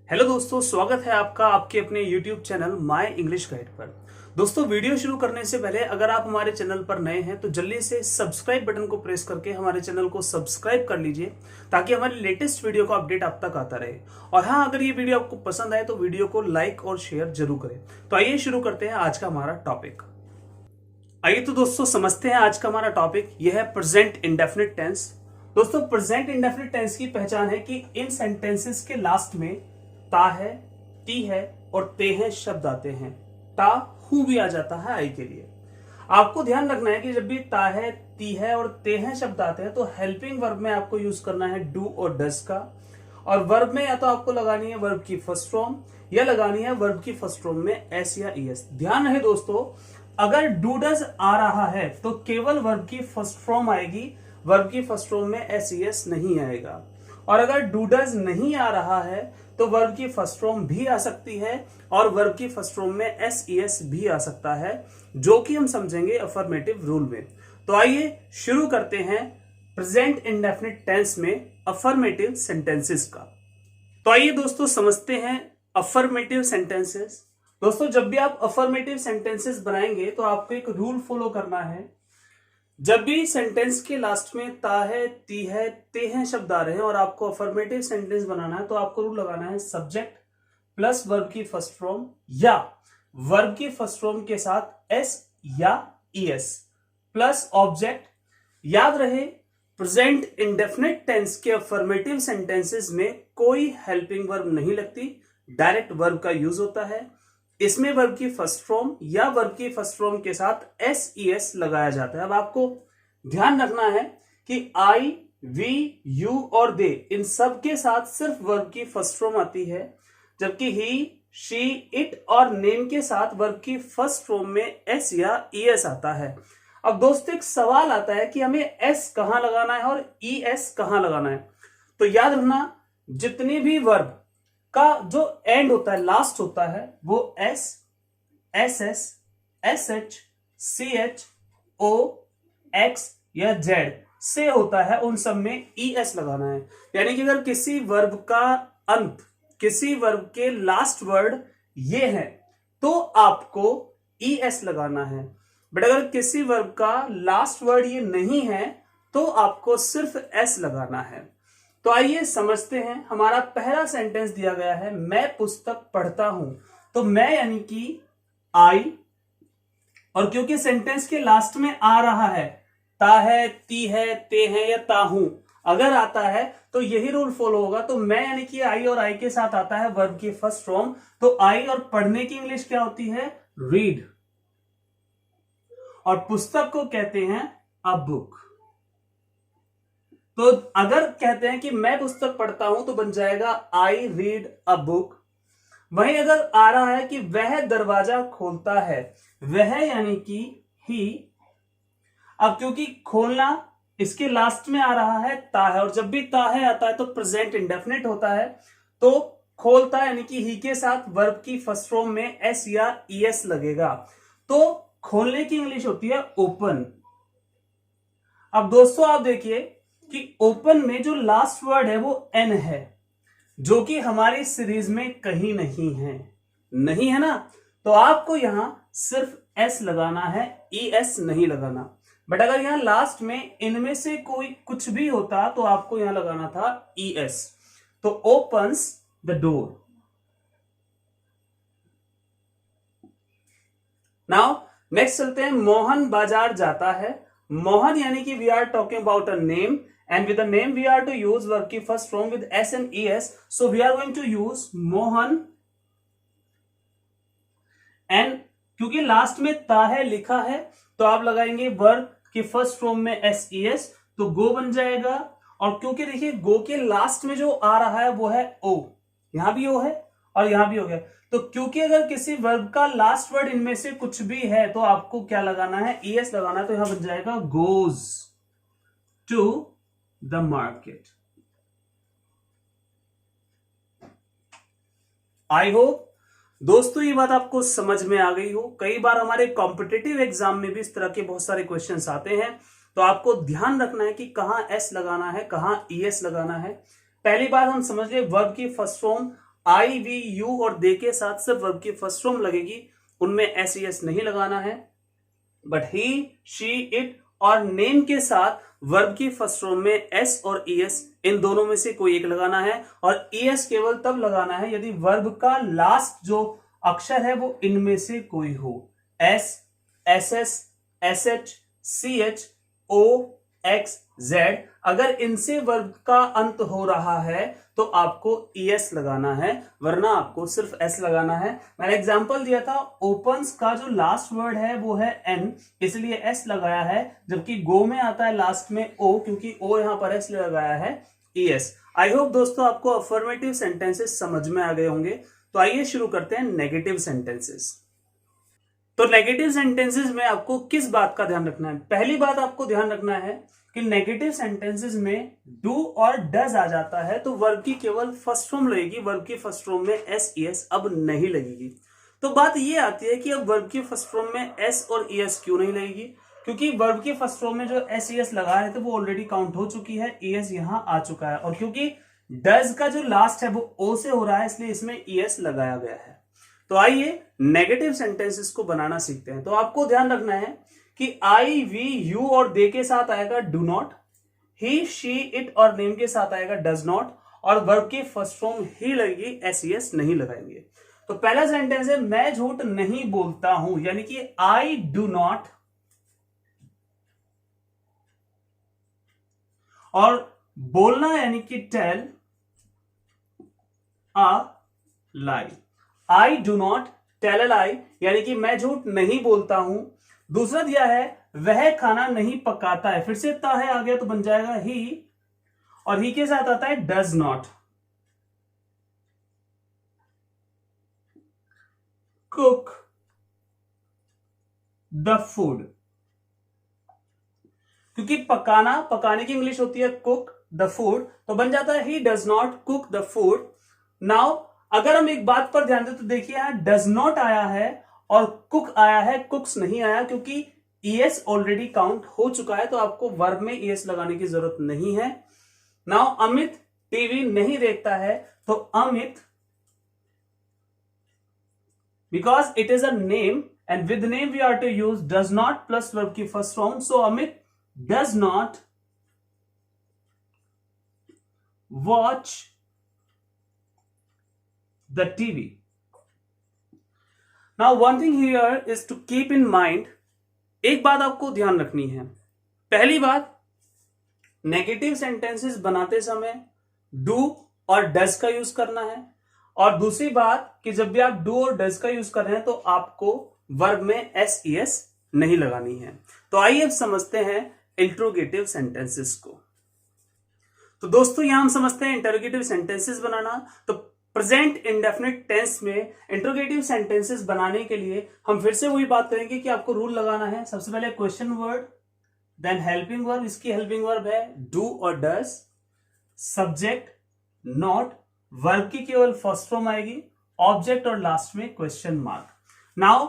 Hello दोस्तों, स्वागत है आपका आपके अपने YouTube channel my English guide पर। दोस्तों, वीडियो शुरू करने से पहले अगर आप हमारे चैनल पर नए हैं तो जल्दी से सब्सक्राइब बटन को प्रेस करके हमारे चैनल को सब्सक्राइब कर लीजिए ताकि हमारी लेटेस्ट वीडियो का अपडेट आप तक आता रहे। और हाँ, अगर ये वीडियो आपको पसंद आए तो वीडियो को लाइक और शेयर जरूर करें। तो आइए शुरू करते हैं आज का हमारा टॉपिक। आइए तो दोस्तों समझते हैं आज का हमारा टॉपिक। यह है प्रेजेंट इंडेफिनिट टेंस। दोस्तों, प्रेजेंट इंडेफिनिट टेंस की पहचान है कि इन सेंटेंसेस के लास्ट में ता है, ती है और ते हैं शब्द आते हैं। ता हु भी आ जाता है आई के लिए। आपको ध्यान रखना है कि जब भी ता है, ती है और ते हैं शब्द आते हैं तो हेल्पिंग वर्ब में आपको यूज करना है डू और डज का। और वर्ब में या तो आपको लगानी है वर्ब की फर्स्ट फॉर्म या लगानी है वर्ब की फर्स्ट फॉर्म में एस या ईएस। ध्यान रहे दोस्तों, अगर डू डज आ रहा है तो केवल वर्ब की फर्स्ट फॉर्म आएगी, वर्ब की फर्स्ट फॉर्म में एस ईएस नहीं आएगा। और अगर डू डज नहीं आ रहा है तो वर्ब की फर्स्ट फॉर्म भी आ सकती है और वर्ब की फर्स्ट फॉर्म में एस ईएस भी आ सकता है, जो कि हम समझेंगे अफर्मेटिव रूल में। तो आइए शुरू करते हैं प्रेजेंट इंडेफिनिट टेंस में अफर्मेटिव सेंटेंसेस का। तो आइए दोस्तों समझते हैं अफर्मेटिव सेंटेंसेस। दोस्तों, जब भी आप अफर्मेटिव सेंटेंसेस बनाएंगे तो आपको एक रूल फॉलो करना है। जब भी सेंटेंस के लास्ट में ता है, ती है, ते हैं शब्द आ रहे हैं और आपको अफर्मेटिव सेंटेंस बनाना है तो आपको रूल लगाना है सब्जेक्ट प्लस वर्ब की फर्स्ट फॉर्म या वर्ब की फर्स्ट फॉर्म के साथ एस या ईएस प्लस ऑब्जेक्ट। याद रहे, प्रेजेंट इंडेफिनिट टेंस के अफर्मेटिव सेंटेंसेस में कोई हेल्पिंग वर्ब नहीं लगती, डायरेक्ट वर्ब का यूज होता है। इसमें वर्ब की फर्स्ट फॉर्म या वर्ब की फर्स्ट फॉर्म के साथ एस ईएस लगाया जाता है। अब आपको ध्यान रखना है कि आई, वी, यू और दे इन सब के साथ सिर्फ वर्ब की फर्स्ट फॉर्म आती है, जबकि ही, शी, इट और नेम के साथ वर्ब की फर्स्ट फॉर्म में एस या ईएस आता है। अब दोस्तों एक सवाल आता है कि हमें एस कहां लगाना है और ईएस कहां लगाना है। तो याद रखना, जितनी भी वर्ब का जो एंड होता है, लास्ट होता है, वो S, S S, S H, C H, O, X या जेड से होता है, उन सब में ई एस लगाना है। यानी कि अगर किसी वर्ब का अंत, किसी वर्ब के लास्ट वर्ड ये है तो आपको ई एस लगाना है। बट अगर किसी वर्ब का लास्ट वर्ड ये नहीं है तो आपको सिर्फ एस लगाना है। तो आइए समझते हैं। हमारा पहला सेंटेंस दिया गया है, मैं पुस्तक पढ़ता हूं। तो मैं यानी कि आई, और क्योंकि सेंटेंस के लास्ट में आ रहा है, ता है, ती है, ते है या ता हूं, अगर आता है तो यही रूल फॉलो होगा। तो मैं यानी कि आई और आई के साथ आता है वर्ब की फर्स्ट फॉर्म। तो आई और पढ़ने की इंग्लिश क्या होती है? रीड। और पुस्तक को कहते हैं अ बुक। तो अगर कहते हैं कि मैं पुस्तक पढ़ता हूं तो बन जाएगा आई रीड अ बुक। वहीं अगर आ रहा है कि वह दरवाजा खोलता है, वह यानी कि ही। अब क्योंकि खोलना इसके लास्ट में आ रहा है ता है, और जब भी ता है आता है तो प्रेजेंट इंडेफिनिट होता है। तो खोलता यानी कि ही के साथ वर्ब की फर्स्ट फॉर्म में एस या ईएस लगेगा। तो खोलने की इंग्लिश होती है ओपन। अब दोस्तों आप देखिए कि ओपन में जो लास्ट वर्ड है वो एन है, जो कि हमारी सीरीज में कहीं नहीं है, नहीं है ना। तो आपको यहां सिर्फ एस लगाना है, ई एस नहीं लगाना। बट अगर यहां लास्ट में इनमें से कोई कुछ भी होता तो आपको यहां लगाना था ई एस। तो opens the door. Now next चलते हैं, मोहन बाजार जाता है। मोहन यानी कि we are talking about a name, and with the name we are to use verb की first form with s and es, so we are going to use Mohan. and क्योंकि last में ता है लिखा है तो आप लगाएंगे वर्ब की फर्स्ट फॉर्म में एस ई एस, तो गो बन जाएगा। और क्योंकि देखिए गो के लास्ट में जो आ रहा है वो है ओ, यहां भी ओ है और यहां भी हो गया। तो क्योंकि अगर किसी वर्ब का लास्ट वर्ड इनमें से कुछ भी है तो आपको क्या लगाना है? ई एस लगाना है। तो यहां बन जाएगा goes to the market. I hope दोस्तों ये बात आपको समझ में आ गई हो। कई बार हमारे कॉम्पिटिटिव एग्जाम में भी इस तरह के बहुत सारे क्वेश्चंस आते हैं, तो आपको ध्यान रखना है कि कहां एस लगाना है, कहां ईएस लगाना है। पहली बात हम समझ लिए, वर्ब की first form I we you और दे के साथ सिर्फ वर्ब की फर्स्ट फॉर्म लगेगी, उनमें एस ई एस नहीं लगाना है। बट ही, शी, इट और नेम के साथ वर्ब की फर्स्ट फॉर्म में एस और ई एस इन दोनों में से कोई एक लगाना है, और ई एस केवल तब लगाना है यदि वर्ब का लास्ट जो अक्षर है वो इनमें से कोई हो। S, S S, S H, C H, O, X, Z, अगर इनसे वर्ब का अंत हो रहा है तो आपको ईएस लगाना है, वरना आपको सिर्फ एस लगाना है। मैंने एग्जांपल दिया था, ओपन्स का जो लास्ट वर्ड है वो है एन, इसलिए एस लगाया है, जबकि गो में आता है लास्ट में ओ, क्योंकि ओ यहां पर एस लगाया है ईएस। आई होप दोस्तों आपको अफर्मेटिव सेंटेंसेस समझ में आ गए होंगे। तो आइए शुरू करते हैं नेगेटिव सेंटेंसेस। तो नेगेटिव सेंटेंसेस में आपको किस बात का ध्यान रखना है? पहली बात आपको ध्यान रखना है कि नेगेटिव सेंटेंसेस में डू और डज आ जाता है तो वर्ब की केवल फर्स्ट फॉर्म लगेगी, वर्ब की फर्स्ट फॉर्म में एस ई एस अब नहीं लगेगी। तो बात ये आती है कि अब वर्ब की फर्स्ट फॉर्म में एस और ई एस क्यों नहीं लगेगी? क्योंकि वर्ब की फर्स्ट फॉर्म में जो एस ई एस लगा है तो वो ऑलरेडी काउंट हो चुकी है, ई एस यहां आ चुका है, और क्योंकि डज का जो लास्ट है वो ओ से हो रहा है, इसलिए इसमें ई एस लगाया गया है। तो आइए नेगेटिव सेंटेंसेस को बनाना सीखते हैं। तो आपको ध्यान रखना है कि आई वी यू और दे के साथ आएगा do not, he, she, it और नेम के साथ आएगा डज नॉट, और वर्ब की फर्स्ट फॉर्म ही लगेगी, एस ई एस नहीं लगाएंगे। तो पहला सेंटेंस है, मैं झूठ नहीं बोलता हूं, यानी कि आई डू नॉट, और बोलना यानी कि tell a lie. I do not tell a lie, यानी कि मैं झूठ नहीं बोलता हूं। दूसरा दिया है, वह खाना नहीं पकाता है, फिर से ता है आ गया तो बन जाएगा ही, और ही के साथ आता है does not cook the food, क्योंकि पकाना, पकाने की इंग्लिश होती है कुक द फूड, तो बन जाता है he does not cook the food. Now अगर हम एक बात पर ध्यान दें तो देखिए यहां डज नॉट आया है और कुक आया है, कुक्स नहीं आया, क्योंकि ईएस ऑलरेडी काउंट हो चुका है, तो आपको वर्ब में ईएस लगाने की जरूरत नहीं है। नाउ अमित टीवी नहीं देखता है, तो Amit, because it is a name and with name we are to use does not plus verb की first form, so Amit does not watch the TV. Now one thing here is to keep in mind, एक बात आपको ध्यान रखनी है। पहली बात, negative sentences बनाते समय डू और डज का यूज करना है, और दूसरी बात कि जब भी आप डू और डज का यूज कर रहे हैं तो आपको वर्ब में एस ई एस नहीं लगानी है। तो आइए अब समझते हैं इंट्रोगेटिव सेंटेंसेस को। तो दोस्तों यहां हम समझते हैं इंटरोगेटिव सेंटेंसेस बनाना। तो प्रेजेंट इंडेफिनिट टेंस में इंट्रोगेटिव सेंटेंसेस बनाने के लिए हम फिर से वही बात करेंगे कि आपको रूल लगाना है। सबसे पहले question word, then helping verb, इसकी हेल्पिंग वर्ब है डू और डज, सब्जेक्ट नॉट, वर्ब की केवल फर्स्ट फॉर्म आएगी, ऑब्जेक्ट और लास्ट में क्वेश्चन मार्क। नाउ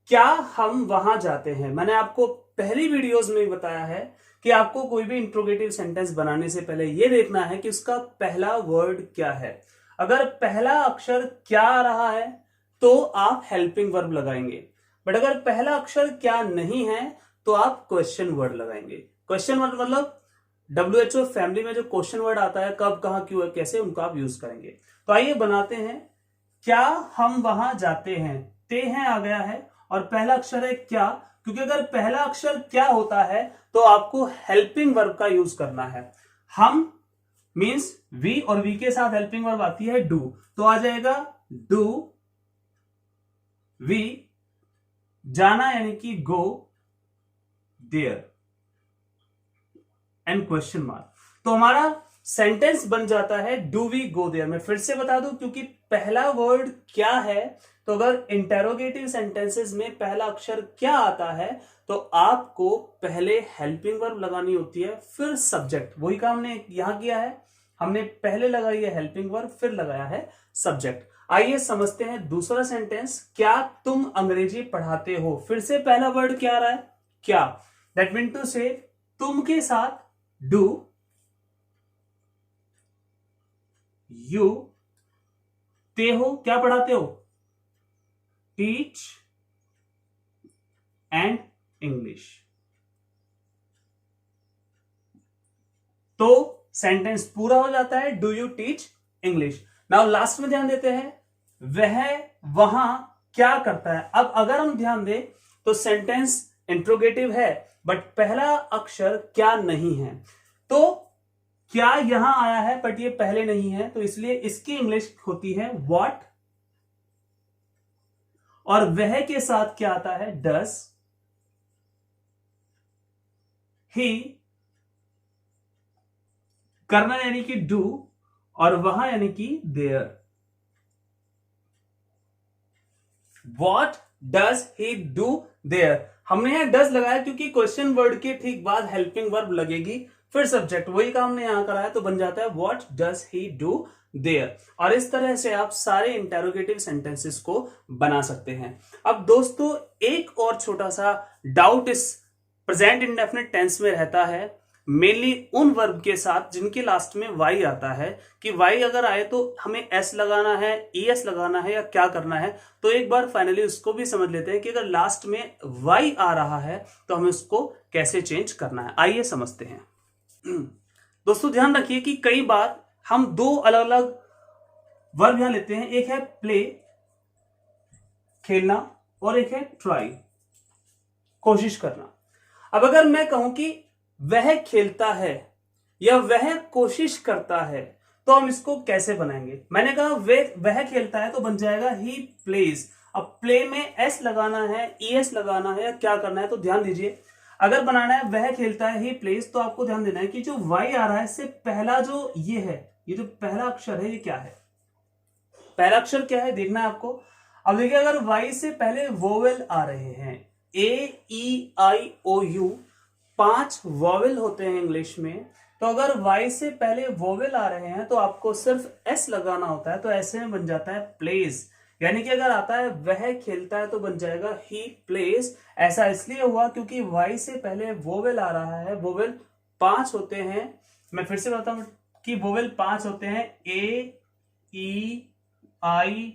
क्या हम वहां जाते हैं, मैंने आपको पहली वीडियोस में बताया है कि आपको कोई भी इंट्रोगेटिव सेंटेंस बनाने से पहले यह देखना है कि उसका पहला वर्ड क्या है। अगर पहला अक्षर क्या आ रहा है तो आप हेल्पिंग वर्ब लगाएंगे, बट अगर पहला अक्षर क्या नहीं है तो आप क्वेश्चन वर्ड लगाएंगे। क्वेश्चन वर्ड मतलब WHO फैमिली में जो क्वेश्चन वर्ड आता है, कब, कहां, क्यों, कैसे, उनको आप यूज करेंगे। तो आइए बनाते हैं। क्या हम वहां जाते हैं, ते हैं आ गया है, और पहला अक्षर है क्या, क्योंकि अगर पहला अक्षर क्या होता है तो आपको हेल्पिंग वर्ब का यूज करना है। हम मीन्स वी, और वी के साथ हेल्पिंग वर्ब आती है डू, तो आ जाएगा डू वी, जाना यानी कि go there, and question mark. तो हमारा सेंटेंस बन जाता है डू वी गो देयर। मैं फिर से बता दूं, क्योंकि पहला वर्ड क्या है, तो अगर इंटेरोगेटिव सेंटेंसेस में पहला अक्षर क्या आता है तो आपको पहले हेल्पिंग वर्ब लगानी होती है, फिर सब्जेक्ट। वही काम हमने यहां किया है, हमने पहले लगाई है हेल्पिंग वर्ब, फिर लगाया है सब्जेक्ट। आइए समझते हैं दूसरा सेंटेंस, क्या तुम अंग्रेजी पढ़ाते हो। फिर से पहला वर्ड क्या आ रहा है, क्या, दैट मीन टू से तुम के साथ डू, यू, हो, क्या पढ़ाते हो? Teach and English. तो सेंटेंस पूरा हो जाता है, do you teach English. Now last में ध्यान देते हैं, वह वहां क्या करता है। अब अगर हम ध्यान दें तो सेंटेंस इंट्रोगेटिव है, बट पहला अक्षर क्या नहीं है। तो क्या यहां आया है, बट ये पहले नहीं है, तो इसलिए इसकी इंग्लिश होती है व्हाट, और वह के साथ क्या आता है, डस ही, करना यानी कि डू, और वहां यानी कि there. What does he do there? हमने यहां डज लगाया क्योंकि क्वेश्चन वर्ड के ठीक बाद हेल्पिंग वर्ब लगेगी, फिर सब्जेक्ट, वही काम हमने यहां कराया, तो बन जाता है what does he do their. और इस तरह से आप सारे इंटेरोगेटिव सेंटेंसेस को बना सकते हैं। अब दोस्तों एक और छोटा सा डाउट इस प्रेजेंट इंडेफिनिट टेंस में रहता है, मेनली उन वर्ब के साथ जिनके लास्ट में वाई आता है, कि वाई अगर आए तो हमें एस लगाना है, ईएस लगाना है, या क्या करना है। तो एक बार फाइनली उसको भी समझ लेते हैं कि अगर लास्ट में वाई आ रहा है तो हमें उसको कैसे चेंज करना है। आइए समझते हैं। दोस्तों ध्यान रखिए कि कई बार हम दो अलग अलग वर्ब यहां लेते हैं, एक है प्ले खेलना, और एक है ट्राई कोशिश करना। अब अगर मैं कहूं कि वह खेलता है या वह कोशिश करता है, तो हम इसको कैसे बनाएंगे। मैंने कहा वह खेलता है तो बन जाएगा ही प्लेज। अब प्ले में एस लगाना है, ईएस लगाना है, या क्या करना है, तो ध्यान दीजिए। अगर बनाना है वह खेलता है ही प्लेज, तो आपको ध्यान देना है कि जो वाई आ रहा है इससे पहला जो ये है, ये जो पहला अक्षर है, ये क्या है, पहला अक्षर क्या है देखना है आपको। अब देखिए अगर वाई से पहले वोवेल आ रहे हैं, ए ई आई ओ यू, 5 वॉवेल होते हैं इंग्लिश में, तो अगर वाई से पहले वॉवेल आ रहे हैं तो आपको सिर्फ एस लगाना होता है, तो ऐसे में बन जाता है प्लेज। यानी कि अगर आता है वह खेलता है तो बन जाएगा ही प्लेज। ऐसा इसलिए हुआ क्योंकि वाई से पहले वोवेल आ रहा है, वोवेल 5 होते हैं। मैं फिर से बताऊं कि वोवेल 5 होते हैं, ए ई आई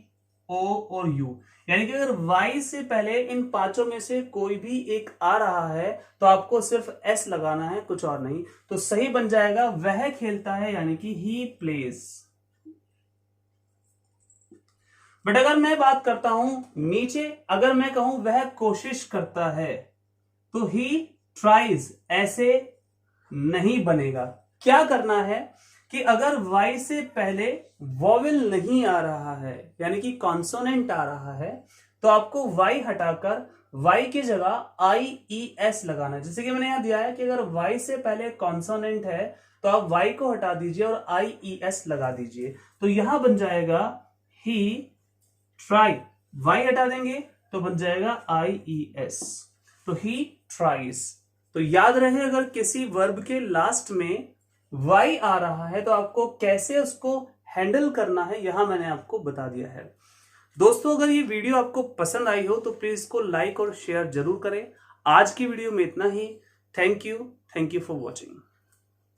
ओ और यू। यानी कि अगर y से पहले इन पांचों में से कोई भी एक आ रहा है तो आपको सिर्फ s लगाना है, कुछ और नहीं। तो सही बन जाएगा वह खेलता है, यानी कि ही प्लेज। बट अगर मैं बात करता हूं नीचे, अगर मैं कहूं वह कोशिश करता है, तो ही ट्राइज ऐसे नहीं बनेगा। क्या करना है कि अगर y से पहले वॉवेल नहीं आ रहा है, यानी कि कॉन्सोनेंट आ रहा है, तो आपको y हटाकर y की जगह IES लगाना है। जैसे कि मैंने यहां दिया है कि अगर y से पहले कॉन्सोनेंट है तो आप y को हटा दीजिए और IES लगा दीजिए, तो यहां बन जाएगा ही ट्राई। y हटा देंगे तो बन जाएगा IES, तो ही ट्राइज। तो याद रहे अगर किसी वर्ब के लास्ट में वाई आ रहा है तो आपको कैसे उसको हैंडल करना है, यहां मैंने आपको बता दिया है। दोस्तों अगर ये वीडियो आपको पसंद आई हो तो प्लीज इसको लाइक और शेयर जरूर करें। आज की वीडियो में इतना ही। Thank you for watching.